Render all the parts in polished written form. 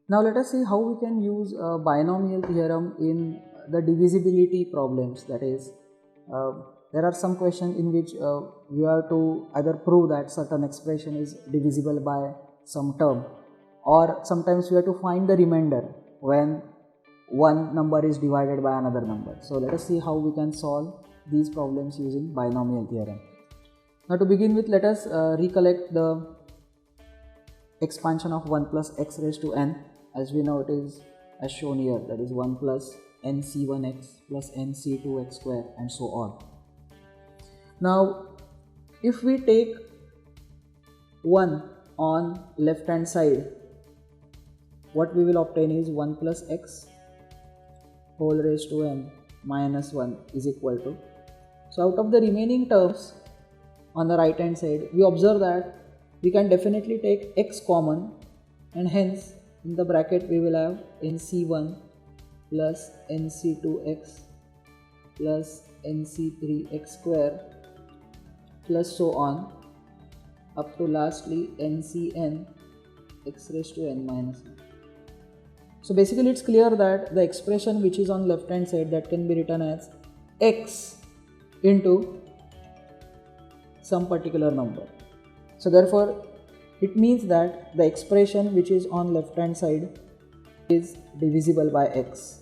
Now let us see how we can use binomial theorem in the divisibility problems. That is, uh, there are some questions in which we have to either prove that certain expression is divisible by some term, or sometimes we have to find the remainder when one number is divided by another number. So let us see how we can solve these problems using binomial theorem. Now to begin with, let us recollect the expansion of 1 plus x raised to n. As we know, it is as shown here, that is 1 plus nc1x plus nc2x square and so on. Now if we take 1 on left hand side, what we will obtain is 1 plus x whole raised to n minus 1 is equal to, so out of the remaining terms on the right hand side, we observe that we can definitely take x common, and hence in the bracket we will have nc1 plus nc2x plus nc3x square plus so on up to lastly ncn x raised to n minus 1. So basically it's clear that the expression which is on left hand side, that can be written as x into some particular number. So therefore it means that the expression which is on left hand side is divisible by x.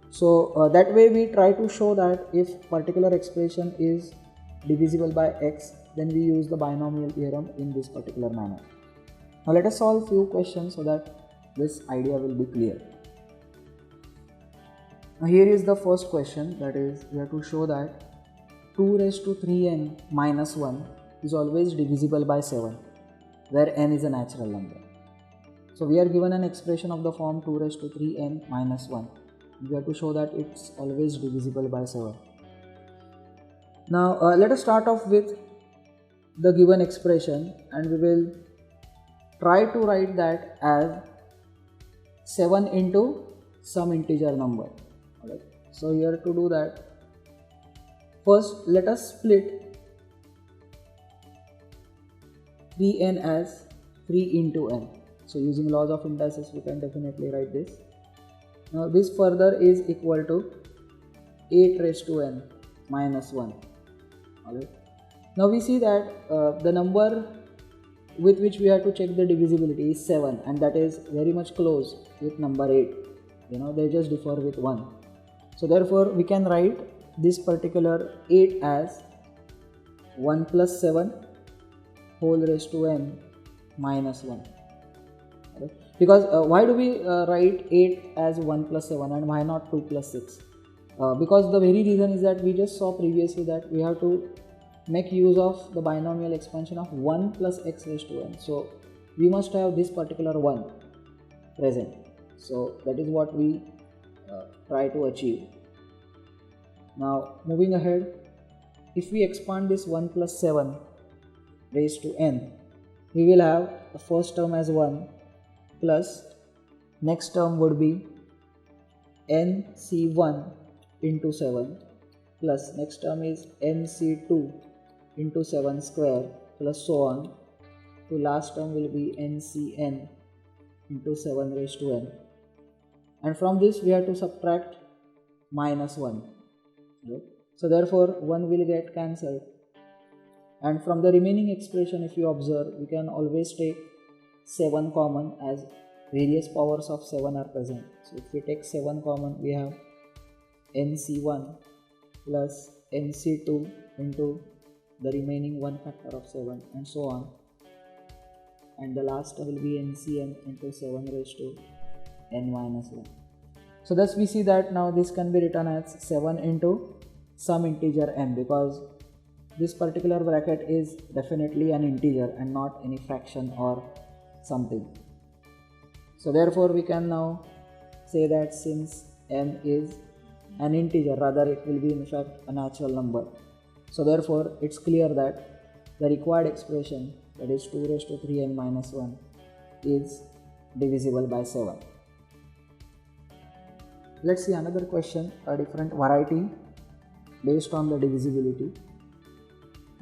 So that way we try to show that if particular expression is divisible by x, then we use the binomial theorem in this particular manner. Now let us solve few questions so that this idea will be clear. Now here is the first question, that is, we have to show that 2 raised to 3n minus 1 is always divisible by 7, where n is a natural number. So we are given an expression of the form 2 raised to 3n minus 1. We have to show that it's always divisible by 7. Now let us start off with the given expression, and we will try to write that as 7 into some integer number. Alright. So here to do that, first let us split 3n as 3 into n. So using laws of indices we can definitely write this. Now this further is equal to 8 raised to n minus 1. Alright. Now we see that the number with which we have to check the divisibility is 7, and that is very much close with number 8. They just differ with 1. So therefore we can write this particular 8 as 1 plus 7 whole raised to n minus 1. Okay. Because why do we write 8 as 1 plus 7 and why not 2 plus 6? Because the very reason is that we just saw previously that we have to make use of the binomial expansion of 1 plus x raised to n. So we must have this particular 1 present. So that is what we try to achieve. Now moving ahead, if we expand this 1 plus 7 raised to n, we will have the first term as 1 plus next term would be nc1 into 7 plus next term is nc2 into 7 square plus so on to last term will be ncn into 7 raised to n, and from this we have to subtract minus 1. Right? So therefore 1 will get cancelled, and from the remaining expression, if you observe, we can always take 7 common, as various powers of 7 are present. So if we take 7 common, we have nc1 plus nc2 into the remaining 1 factor of 7 and so on, and the last will be ncn into 7 raised to n minus 1. So thus we see that now this can be written as 7 into some integer n, because this particular bracket is definitely an integer and not any fraction or something. So therefore we can now say that since n is an integer, rather it will be in fact a natural number. So therefore it's clear that the required expression, that is 2 raised to 3n minus 1, is divisible by 7. Let's see another question, a different variety based on the divisibility.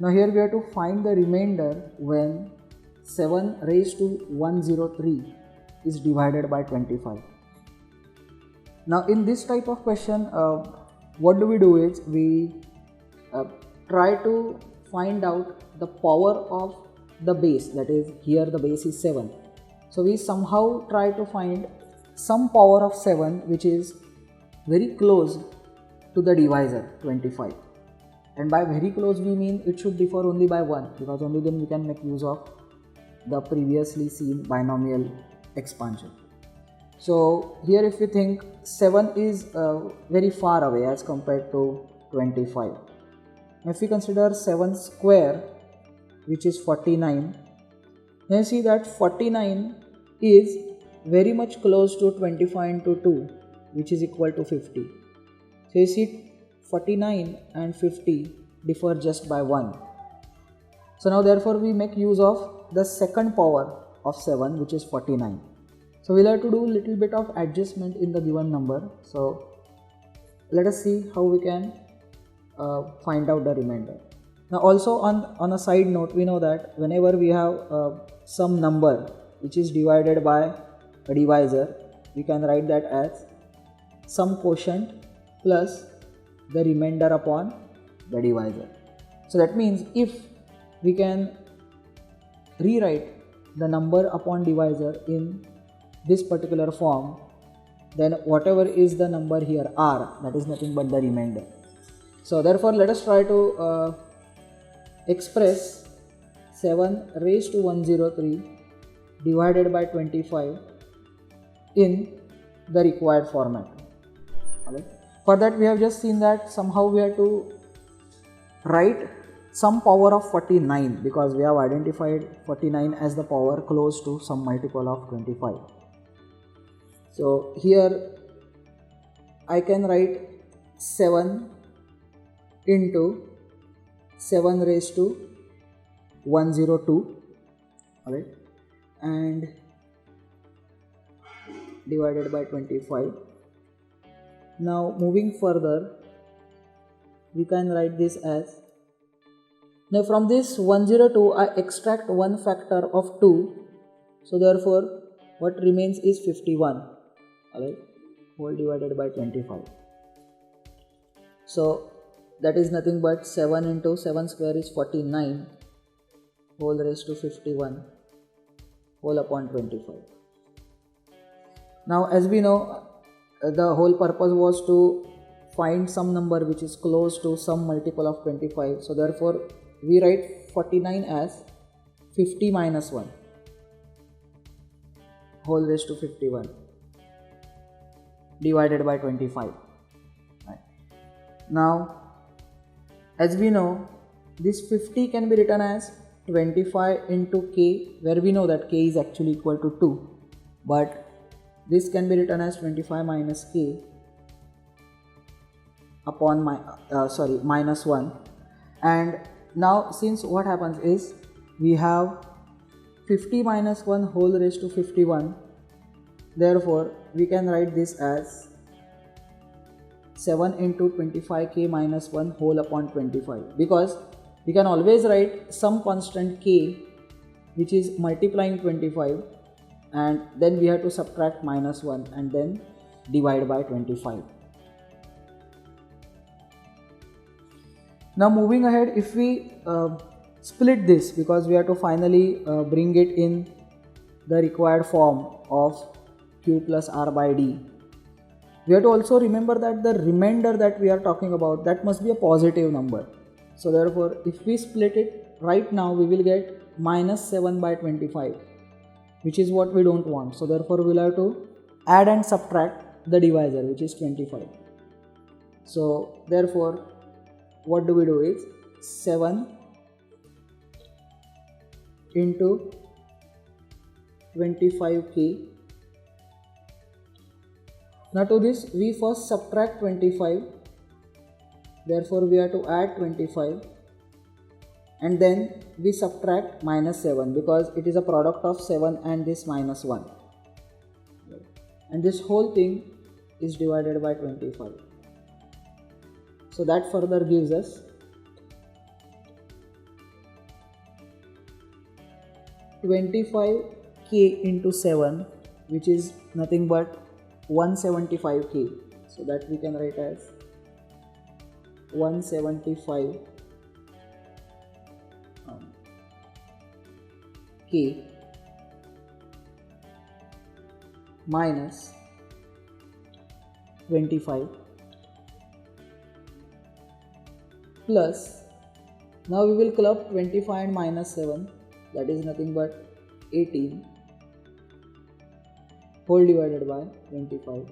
Now here we have to find the remainder when 7 raised to 103 is divided by 25. Now in this type of question, what do we do is we try to find out the power of the base, that is here the base is 7. So we somehow try to find some power of 7 which is very close to the divisor 25, and by very close we mean it should differ only by 1, because only then we can make use of the previously seen binomial expansion. So here if we think 7 is very far away as compared to 25. If we consider 7 square, which is 49, then you see that 49 is very much close to 25 into 2, which is equal to 50. So you see 49 and 50 differ just by 1. So now therefore we make use of the second power of 7, which is 49. So we'll have to do a little bit of adjustment in the given number. So let us see how we can find out the remainder. Now also on a side note, we know that whenever we have some number which is divided by a divisor, we can write that as some quotient plus the remainder upon the divisor. So that means if we can rewrite the number upon divisor in this particular form, then whatever is the number here r, that is nothing but the remainder. So therefore let us try to express 7 raised to 103 divided by 25 in the required format. Okay. For that we have just seen that somehow we have to write some power of 49, because we have identified 49 as the power close to some multiple of 25. So here I can write 7 into 7 raised to 102, alright, and divided by 25. Now moving further, we can write this as, now from this 102 I extract one factor of 2, so therefore what remains is 51, alright, whole divided by 25. So that is nothing but 7 into 7 square is 49 whole raised to 51 whole upon 25. Now as we know, the whole purpose was to find some number which is close to some multiple of 25. So therefore we write 49 as 50 minus 1 whole raised to 51 divided by 25. Right. Now as we know, this 50 can be written as 25 into k, where we know that k is actually equal to 2, but this can be written as 25 minus k upon minus 1. And now since what happens is we have 50 minus 1 whole raised to 51, therefore we can write this as 7 into 25k minus 1 whole upon 25, because we can always write some constant k which is multiplying 25, and then we have to subtract minus 1 and then divide by 25. Now moving ahead, if we split this, because we have to finally bring it in the required form of q plus r by d, we have to also remember that the remainder that we are talking about, that must be a positive number. So therefore if we split it right now, we will get minus 7 by 25, which is what we don't want. So therefore we will have to add and subtract the divisor, which is 25. So therefore what do we do is 7 into 25k. Now to this we first subtract 25, therefore we have to add 25, and then we subtract minus 7, because it is a product of 7 and this minus 1, and this whole thing is divided by 25. So that further gives us 25k into 7 which is nothing but 175k. So that we can write as 175 k minus 25 plus, now we will club 25 and minus 7, that is nothing but 18 whole divided by 25.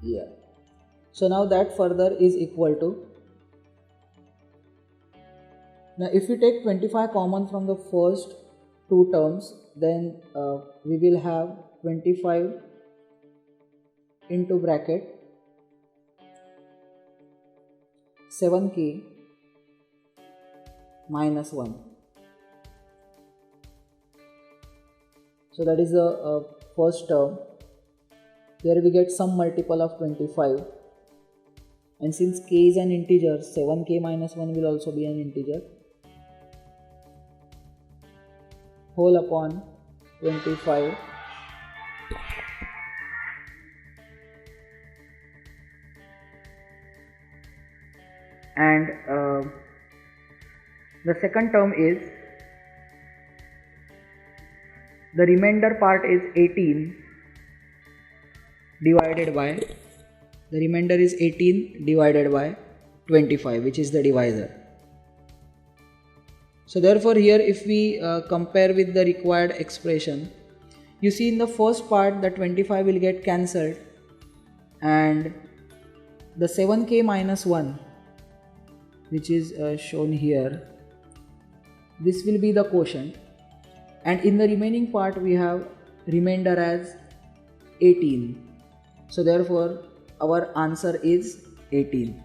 Yeah. So now that further is equal to, now if we take 25 common from the first two terms, then we will have 25 into bracket 7k minus 1. So that is the first term. There we get some multiple of 25, and since k is an integer, 7k minus 1 will also be an integer, whole upon 25 and the second term is, the remainder part is 18 divided by, the remainder is 18 divided by 25, which is the divisor. So therefore here if we compare with the required expression, you see in the first part the 25 will get cancelled and the 7k minus 1, which is shown here, this will be the quotient, and in the remaining part we have remainder as 18. So therefore our answer is 18.